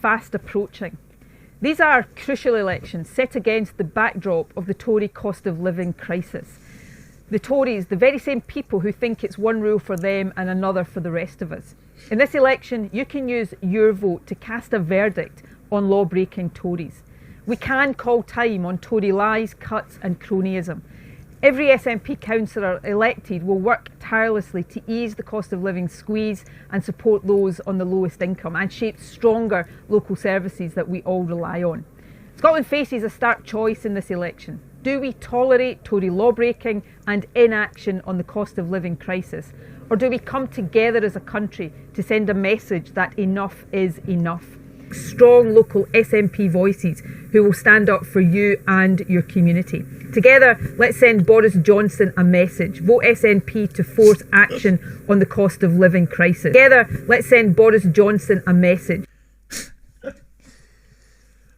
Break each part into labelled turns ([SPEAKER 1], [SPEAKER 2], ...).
[SPEAKER 1] fast approaching. These are crucial elections set against the backdrop of the Tory cost of living crisis. The Tories, the very same people who think it's one rule for them and another for the rest of us. In this election, you can use your vote to cast a verdict on law-breaking Tories. We can call time on Tory lies, cuts and cronyism. Every SNP councillor elected will work tirelessly to ease the cost of living squeeze and support those on the lowest income and shape stronger local services that we all rely on. Scotland faces a stark choice in this election. Do we tolerate Tory law-breaking and inaction on the cost of living crisis? Or do we come together as a country to send a message that enough is enough? Strong local SNP voices who will stand up for you and your community. Together, let's send Boris Johnson a message. Vote SNP to force action on the cost of living crisis. Together, let's send Boris Johnson a message.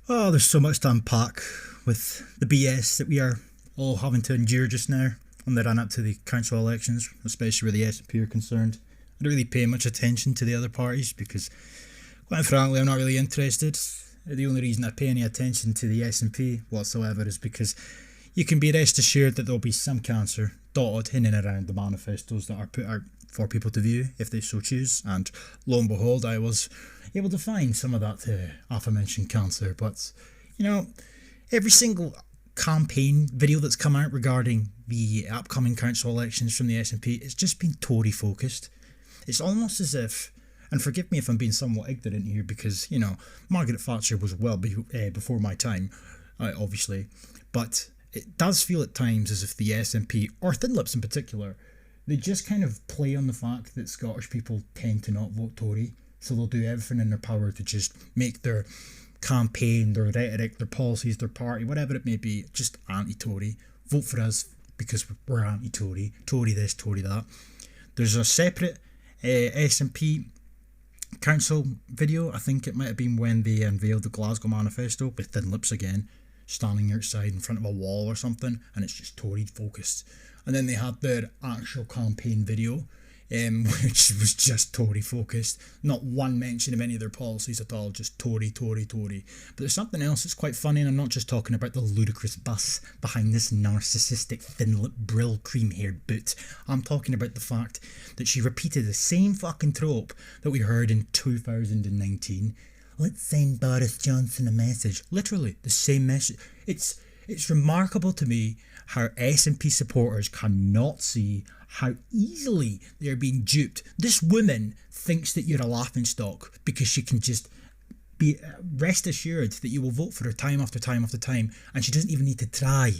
[SPEAKER 2] Oh, there's so much to unpack with the BS that we are all having to endure just now on the run up to the council elections, especially where the SNP are concerned. I don't really pay much attention to the other parties because, quite frankly, I'm not really interested. The only reason I pay any attention to the SNP whatsoever is because you can be rest assured that there'll be some cancer dotted in and around the manifestos that are put out for people to view if they so choose, and lo and behold, I was able to find some of that aforementioned cancer. But, you know, every single campaign video that's come out regarding the upcoming council elections from the SNP, it's just been Tory focused. It's almost as if, and forgive me if I'm being somewhat ignorant here because, you know, Margaret Thatcher was well before my time, obviously, but it does feel at times as if the SNP, or Thin Lips in particular, they just kind of play on the fact that Scottish people tend to not vote Tory, so they'll do everything in their power to just make their campaign, their rhetoric, their policies, their party, whatever it may be, just anti-Tory. Vote for us because we're anti-Tory. Tory this, Tory that. There's a separate SNP council video. I think it might have been when they unveiled the Glasgow Manifesto with Thin Lips again, standing outside in front of a wall or something, and it's just Tory focused. And then they had their actual campaign video, which was just Tory focused. Not one mention of any of their policies at all, just Tory, Tory, Tory. But there's something else that's quite funny, and I'm not just talking about the ludicrous bus behind this narcissistic thin lip brill cream haired boot. I'm talking about the fact that she repeated the same fucking trope that we heard in 2019. Let's send Boris Johnson a message. Literally the same message. It's remarkable to me how SNP supporters cannot see how easily they're being duped. This woman thinks that you're a laughingstock because she can just be rest assured that you will vote for her time after time after time, and she doesn't even need to try.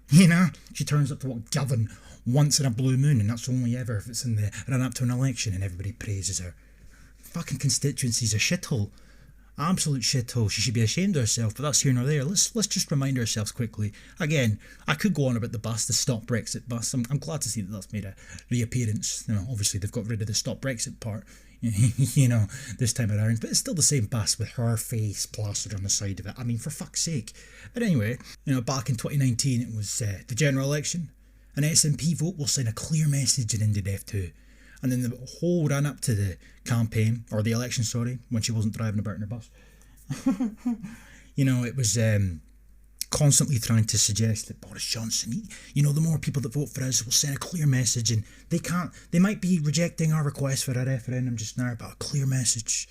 [SPEAKER 2] You know, she turns up to what Govan once in a blue moon, and that's only ever if it's in the run up to an election and everybody praises her. Fucking constituency's a shithole. Absolute shithole. She should be ashamed of herself, but that's here nor there. Let's just remind ourselves quickly. Again, I could go on about the bus, the Stop Brexit bus. I'm glad to see that that's made a reappearance. You know, obviously they've got rid of the Stop Brexit part, you know, this time around, but it's still the same bus with her face plastered on the side of it. I mean, for fuck's sake. But anyway, you know, back in 2019 it was the general election. An SNP vote will send a clear message in India Death 2. And then the whole run up to the campaign, or the election, sorry, when she wasn't driving about in her bus, you know, it was constantly trying to suggest that Boris Johnson, you know, the more people that vote for us will send a clear message, and they might be rejecting our request for a referendum just now, but a clear message.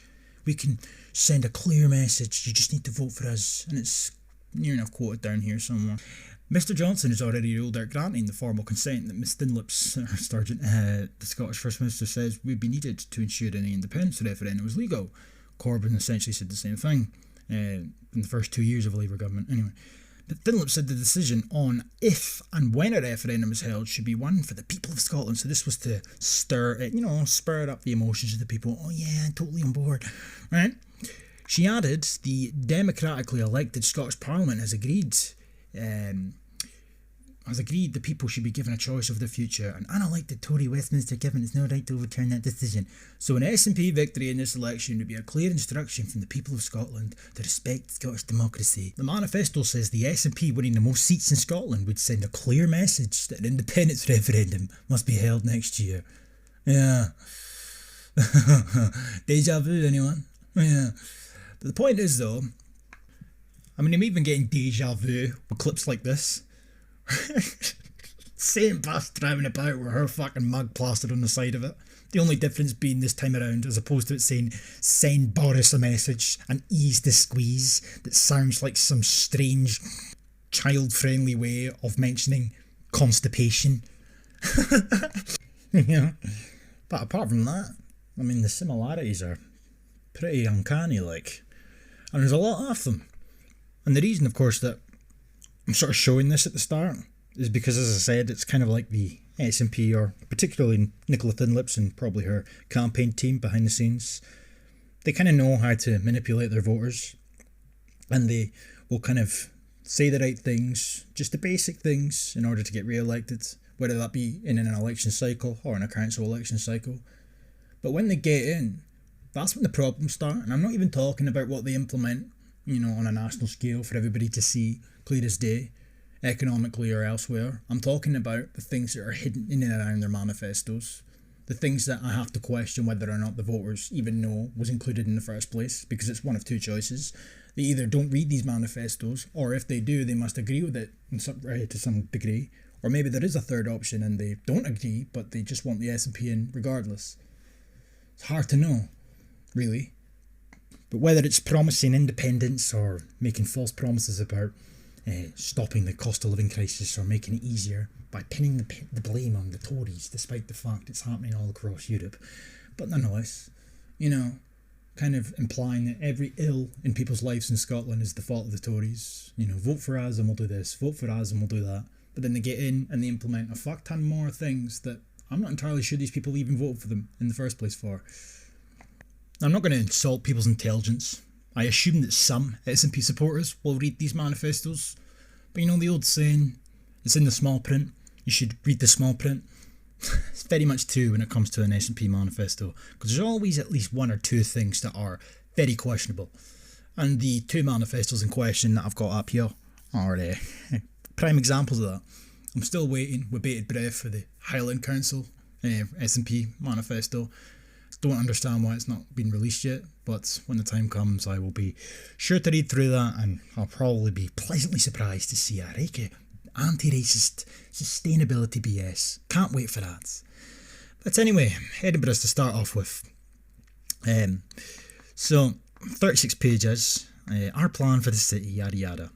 [SPEAKER 2] We can send a clear message. You just need to vote for us. And it's, you know, I've quoted down here somewhere. Mr Johnson has already ruled out granting the formal consent that Miss Thin Lips, Sergeant, the Scottish First Minister, says would be needed to ensure any independence referendum was legal. Corbyn essentially said the same thing in the first 2 years of a Labour government. Anyway, but Thin Lips said the decision on if and when a referendum is held should be one for the people of Scotland. So this was to spur up the emotions of the people. Oh yeah, I'm totally on board, right? She added, the democratically elected Scottish Parliament has agreed the people should be given a choice of their future. An unelected Tory Westminster government has no right to overturn that decision. So an SNP victory in this election would be a clear instruction from the people of Scotland to respect Scottish democracy. The manifesto says the SNP winning the most seats in Scotland would send a clear message that an independence referendum must be held next year. Yeah. Deja vu, anyone? Yeah. But the point is, though, I mean, I'm even getting deja vu with clips like this. Same bus driving about with her fucking mug plastered on the side of it. The only difference being this time around, as opposed to it saying, send Boris a message and ease the squeeze, that sounds like some strange, child-friendly way of mentioning constipation. You know? But apart from that, I mean, the similarities are pretty uncanny, like. And there's a lot of them. And the reason, of course, that I'm sort of showing this at the start is because, as I said, it's kind of like the SNP, or particularly Nicola Thinlips and probably her campaign team behind the scenes. They kind of know how to manipulate their voters, and they will kind of say the right things, just the basic things, in order to get re-elected, whether that be in an election cycle or in a council election cycle. But when they get in, that's when the problems start. And I'm not even talking about what they implement, you know, on a national scale for everybody to see clear as day, economically or elsewhere. I'm talking about the things that are hidden in and around their manifestos, the things that I have to question whether or not the voters even know was included in the first place, because it's one of two choices. They either don't read these manifestos, or if they do, they must agree with it to some degree, or maybe there is a third option and they don't agree, but they just want the SNP in regardless. It's hard to know, really. But whether it's promising independence or making false promises about stopping the cost of living crisis, or making it easier by pinning the blame on the Tories, despite the fact it's happening all across Europe. But nonetheless, you know, kind of implying that every ill in people's lives in Scotland is the fault of the Tories. You know, vote for us and we'll do this, vote for us and we'll do that. But then they get in and they implement a fuck ton more things that I'm not entirely sure these people even voted for them in the first place for. I'm not going to insult people's intelligence. I assume that some SNP supporters will read these manifestos. But you know the old saying, it's in the small print, you should read the small print. It's very much true when it comes to an SNP manifesto, because there's always at least one or two things that are very questionable. And the two manifestos in question that I've got up here are prime examples of that. I'm still waiting with bated breath for the Highland Council SNP manifesto. Don't understand why it's not been released yet, but when the time comes I will be sure to read through that, and I'll probably be pleasantly surprised to see a rake of anti-racist sustainability BS. Can't wait for that. But anyway, Edinburgh's to start off with. So 36 pages, our plan for the city, yada yada.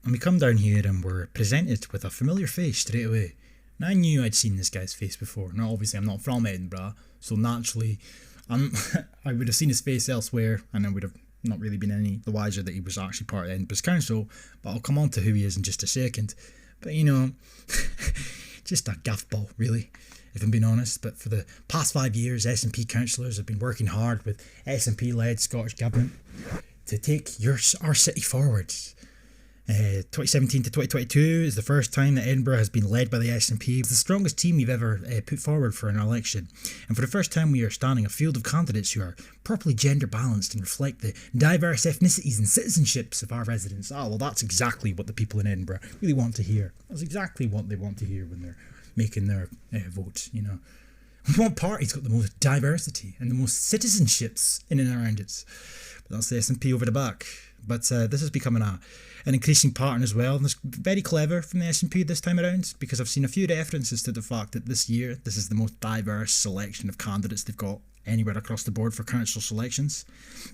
[SPEAKER 2] And we come down here and we're presented with a familiar face straight away. Now, I knew I'd seen this guy's face before. Now, obviously, I'm not from Edinburgh, so naturally, I would have seen his face elsewhere, and I would have not really been any the wiser that he was actually part of Edinburgh's council. But I'll come on to who he is in just a second. But, you know, just a gaffball, really, if I'm being honest. But for the past 5 years, SNP councillors have been working hard with SNP-led Scottish Government to take our city forwards. 2017 to 2022 is the first time that Edinburgh has been led by the SNP. It's the strongest team we've ever put forward for an election, and for the first time we are standing a field of candidates who are properly gender balanced and reflect the diverse ethnicities and citizenships of our residents. Oh, well, that's exactly what the people in Edinburgh really want to hear. That's exactly what they want to hear when they're making their vote, you know. One party's got the most diversity and the most citizenships in and around it, but that's the SNP over the back. But this is becoming an increasing pattern as well, and it's very clever from the SNP this time around, because I've seen a few references to the fact that this year this is the most diverse selection of candidates they've got anywhere across the board for council selections,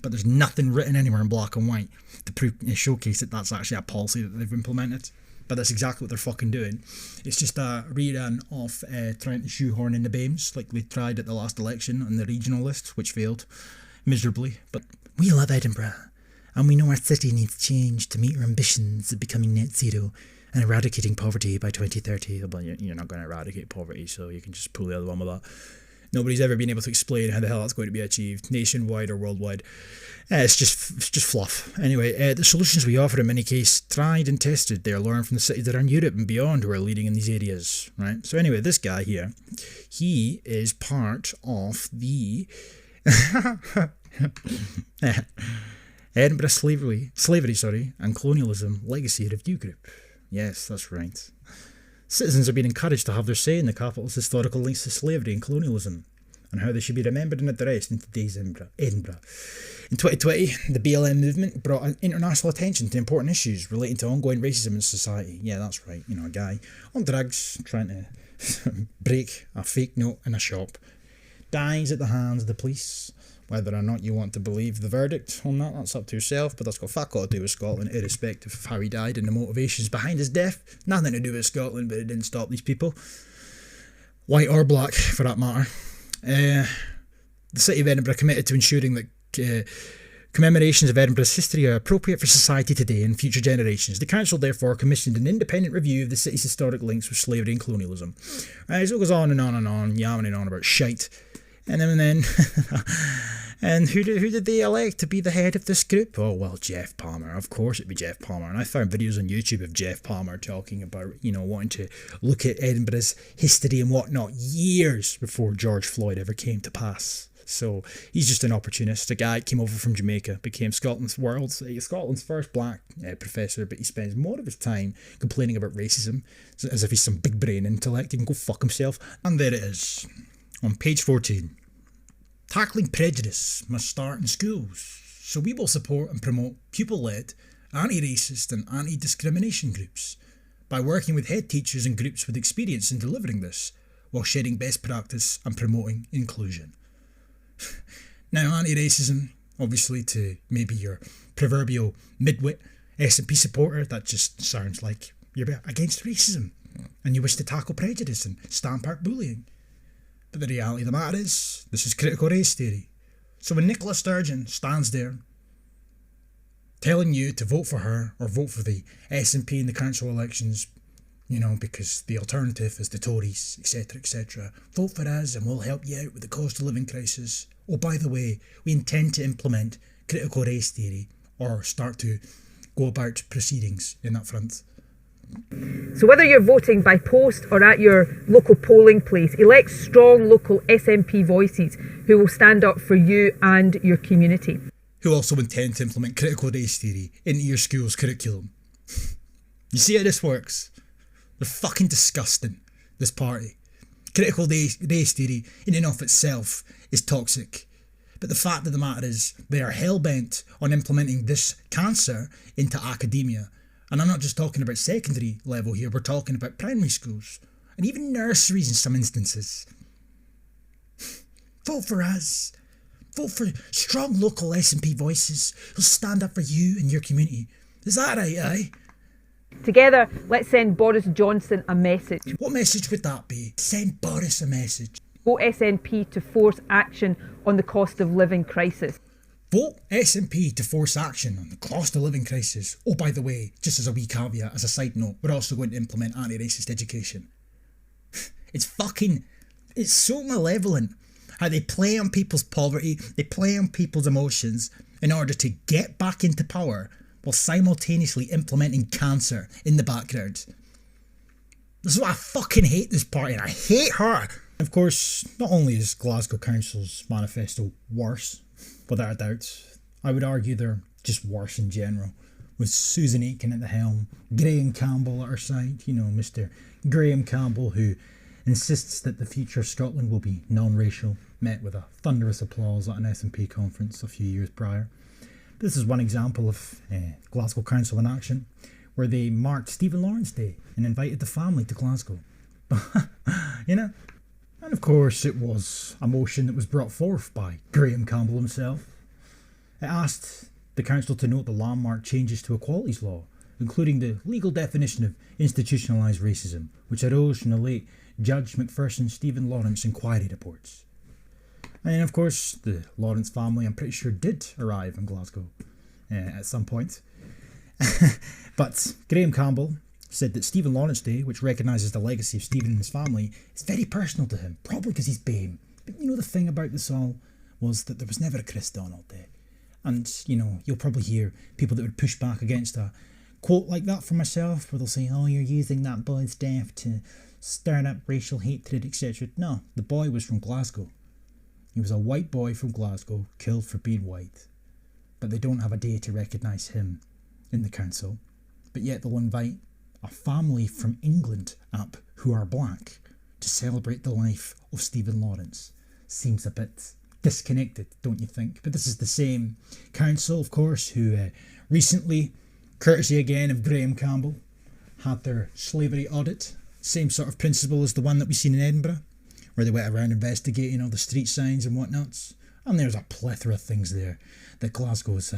[SPEAKER 2] but there's nothing written anywhere in black and white to showcase that that's actually a policy that they've implemented. But that's exactly what they're fucking doing. It's just a rerun of trying to shoehorn in the BAMEs like they tried at the last election on the regional list, which failed miserably. But we love Edinburgh, and we know our city needs change to meet our ambitions of becoming net zero and eradicating poverty by 2030. Well, you're not going to eradicate poverty, so you can just pull the other one with that. Nobody's ever been able to explain how the hell that's going to be achieved, nationwide or worldwide. It's just fluff. Anyway, the solutions we offer in many cases, tried and tested. They are learned from the cities around Europe and beyond who are leading in these areas, right? So anyway, this guy here, he is part of the Edinburgh slavery, and colonialism legacy review group. Yes, that's right. Citizens are being encouraged to have their say in the capital's historical links to slavery and colonialism, and how they should be remembered and addressed in today's Edinburgh. In 2020, the BLM movement brought international attention to important issues relating to ongoing racism in society. Yeah, that's right. A guy on drugs trying to break a fake note in a shop dies at the hands of the police. Whether or not you want to believe the verdict on that, that's up to yourself, but that's got fuck all to do with Scotland, irrespective of how he died and the motivations behind his death. Nothing to do with Scotland, but it didn't stop these people. White or black, for that matter. The City of Edinburgh committed to ensuring that commemorations of Edinburgh's history are appropriate for society today and future generations. The council therefore commissioned an independent review of the city's historic links with slavery and colonialism. Right, so it goes on and on and on, yammering on about shite. And then and who did they elect to be the head of this group? Oh, well, Jeff Palmer. Of course it'd be Jeff Palmer. And I found videos on YouTube of Jeff Palmer talking about, wanting to look at Edinburgh's history and whatnot years before George Floyd ever came to pass. So he's just an opportunist. A guy came over from Jamaica, became Scotland's first black professor, but he spends more of his time complaining about racism as if he's some big brain intellect. He can go fuck himself. And there it is, on page 14. Tackling prejudice must start in schools, so we will support and promote pupil-led, anti-racist and anti-discrimination groups by working with head teachers and groups with experience in delivering this, while sharing best practice and promoting inclusion. Now, anti-racism, obviously, to maybe your proverbial midwit SNP supporter, that just sounds like you're against racism and you wish to tackle prejudice and stamp out bullying. But the reality of the matter is, this is critical race theory. So when Nicola Sturgeon stands there telling you to vote for her or vote for the SNP in the council elections, because the alternative is the Tories, etc., vote for us and we'll help you out with the cost of living crisis. Oh, by the way, we intend to implement critical race theory or start to go about proceedings in that front.
[SPEAKER 1] So whether you're voting by post or at your local polling place, elect strong local SNP voices who will stand up for you and your community.
[SPEAKER 2] Who also intend to implement critical race theory into your school's curriculum. You see how this works? They're fucking disgusting, this party. Critical race theory in and of itself is toxic. But the fact of the matter is, they are hell-bent on implementing this cancer into academia. And I'm not just talking about secondary level here, we're talking about primary schools. And even nurseries in some instances. Vote for us. Vote for strong local SNP voices who'll stand up for you and your community. Is that right, aye?
[SPEAKER 1] Together, let's send Boris Johnson a message.
[SPEAKER 2] What message would that be? Send Boris a message.
[SPEAKER 1] Vote SNP to force action on the cost of living crisis.
[SPEAKER 2] Vote SNP to force action on the cost of living crisis. Oh, by the way, just as a wee caveat, as a side note, we're also going to implement anti-racist education. It's so malevolent how they play on people's poverty, they play on people's emotions in order to get back into power while simultaneously implementing cancer in the background. This is why I fucking hate this party, and I hate her. Of course, not only is Glasgow Council's manifesto worse, without a doubt, I would argue they're just worse in general. With Susan Aitken at the helm, Graham Campbell at her side, Mr. Graham Campbell, who insists that the future of Scotland will be non-racial, met with a thunderous applause at an SNP conference a few years prior. This is one example of Glasgow Council in action, where they marked Stephen Lawrence Day and invited the family to Glasgow. And of course it was a motion that was brought forth by Graham Campbell himself. It asked the council to note the landmark changes to equalities law, including the legal definition of institutionalised racism, which arose from the late Judge Macpherson Stephen Lawrence inquiry reports. And of course, the Lawrence family, I'm pretty sure, did arrive in Glasgow at some point. But Graham Campbell said that Stephen Lawrence Day, which recognises the legacy of Stephen and his family, is very personal to him, probably because he's BAME. But the thing about this all was that there was never a Chris Donald Day. And, you'll probably hear people that would push back against a quote like that from myself, where they'll say, oh, you're using that boy's death to stir up racial hatred, etc. No, the boy was from Glasgow. He was a white boy from Glasgow, killed for being white. But they don't have a day to recognise him in the council. But yet they'll invite a family from England up who are black to celebrate the life of Stephen Lawrence. Seems a bit disconnected, don't you think? But this is the same council, of course, who recently, courtesy again of Graham Campbell, had their slavery audit. Same sort of principle as the one that we've seen in Edinburgh, where they went around investigating all the street signs and whatnots. And there's a plethora of things there that Glasgow's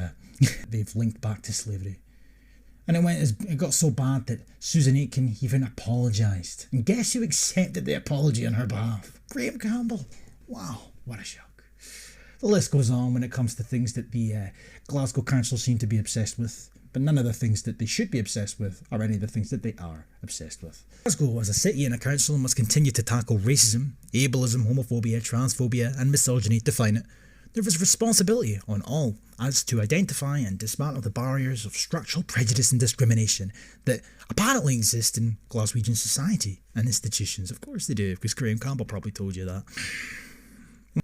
[SPEAKER 2] they've linked back to slavery. And it got so bad that Susan Aitken even apologised. And guess who accepted the apology on her behalf? Graham Campbell. Wow, what a shock. The list goes on when it comes to things that the Glasgow Council seem to be obsessed with, but none of the things that they should be obsessed with are any of the things that they are obsessed with. Glasgow, as a city and a council, must continue to tackle racism, ableism, homophobia, transphobia and misogyny. Define it. There is responsibility on all as to identify and dismantle the barriers of structural prejudice and discrimination that apparently exist in Glaswegian society and institutions. Of course they do, because Graham Campbell probably told you that. And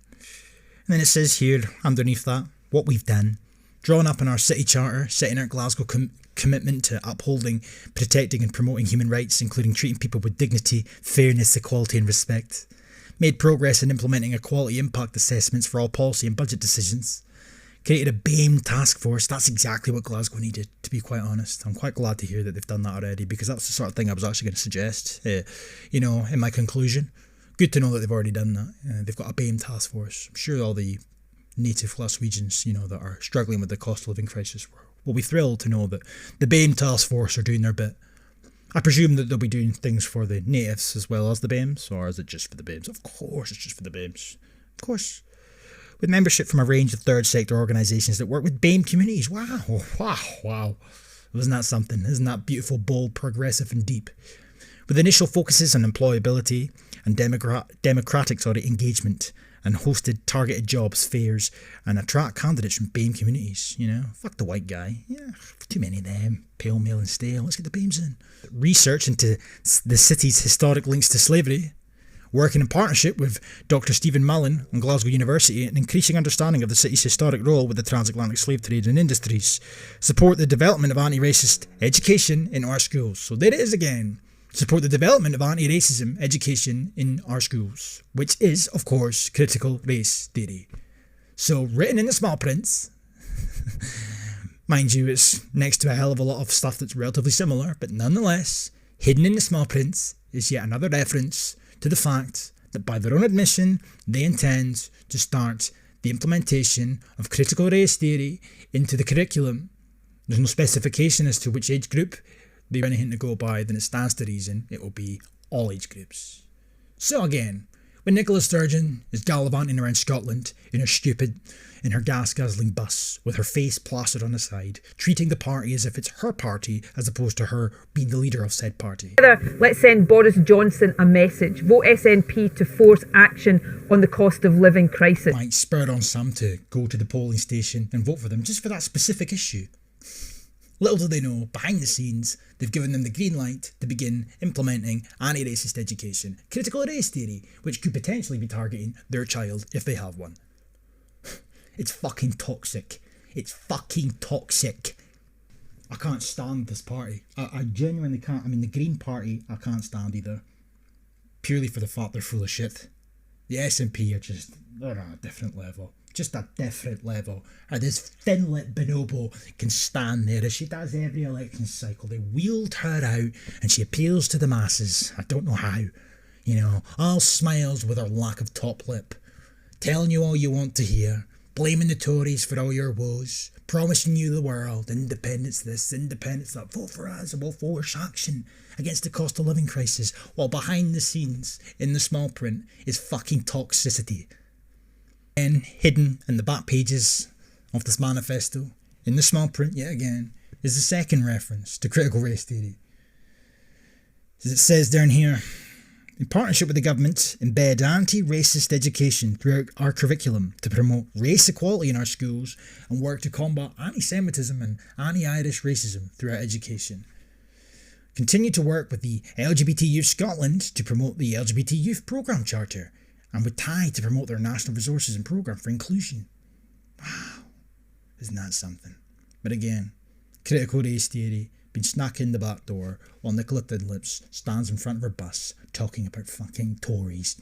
[SPEAKER 2] then it says here, underneath that, what we've done, drawn up in our city charter, setting out Glasgow commitment to upholding, protecting and promoting human rights, including treating people with dignity, fairness, equality and respect. Made progress in implementing equality impact assessments for all policy and budget decisions. Created a BAME task force. That's exactly what Glasgow needed, to be quite honest. I'm quite glad to hear that they've done that already, because that's the sort of thing I was actually going to suggest, in my conclusion. Good to know that they've already done that. They've got a BAME task force. I'm sure all the native Glaswegians, that are struggling with the cost of living crisis will be thrilled to know that the BAME task force are doing their bit. I presume that they'll be doing things for the natives as well as the BAMEs, or is it just for the BAMEs? Of course it's just for the BAMEs. Of course. With membership from a range of third sector organisations that work with BAME communities. Wow. Isn't that something? Isn't that beautiful, bold, progressive and deep? With initial focuses on employability and democratic engagement, and hosted targeted jobs fairs and attract candidates from BAME communities. Fuck the white guy. Yeah, too many of them. Pale, male and stale. Let's get the BAMEs in. Research into the city's historic links to slavery. Working in partnership with Dr. Stephen Mullen and Glasgow University, an increasing understanding of the city's historic role with the transatlantic slave trade and industries. Support the development of anti-racist education in our schools. So there it is again. Support the development of anti-racism education in our schools, which is, of course, critical race theory. So, written in the small prints, mind you, it's next to a hell of a lot of stuff that's relatively similar, but nonetheless, hidden in the small prints is yet another reference to the fact that by their own admission, they intend to start the implementation of critical race theory into the curriculum. There's no specification as to which age group they have anything to go by, then it stands to reason it will be all age groups. So again, when Nicola Sturgeon is gallivanting around Scotland in her gas-guzzling bus with her face plastered on the side, treating the party as if it's her party as opposed to her being the leader of said party.
[SPEAKER 1] Let's send Boris Johnson a message. Vote SNP to force action on the cost of living crisis.
[SPEAKER 2] Might spur on some to go to the polling station and vote for them just for that specific issue. Little do they know, behind the scenes, they've given them the green light to begin implementing anti-racist education, critical race theory, which could potentially be targeting their child if they have one. It's fucking toxic. It's fucking toxic. I can't stand this party. I genuinely can't. I mean, the Green Party, I can't stand either. Purely for the fact they're full of shit. The SNP are they're on a different level. Just a different level. And this thin-lipped bonobo can stand there as she does every election cycle. They wheeled her out and she appeals to the masses. I don't know how. All smiles with her lack of top lip. Telling you all you want to hear. Blaming the Tories for all your woes. Promising you the world. Independence this, independence that. Vote for us and we'll force action against the cost of living crisis. While behind the scenes, in the small print, is fucking toxicity. And hidden in the back pages of this manifesto, in the small print yet again, is the second reference to critical race theory. As it says down here, in partnership with the government, embed anti-racist education throughout our curriculum to promote race equality in our schools and work to combat anti-Semitism and anti-Irish racism throughout education. Continue to work with the LGBT Youth Scotland to promote the LGBT Youth Programme Charter, and with TIE to promote their national resources and programme for inclusion. Wow, isn't that something? But again, critical race theory been snuck in the back door while Nicola Thinlips stands in front of her bus talking about fucking Tories.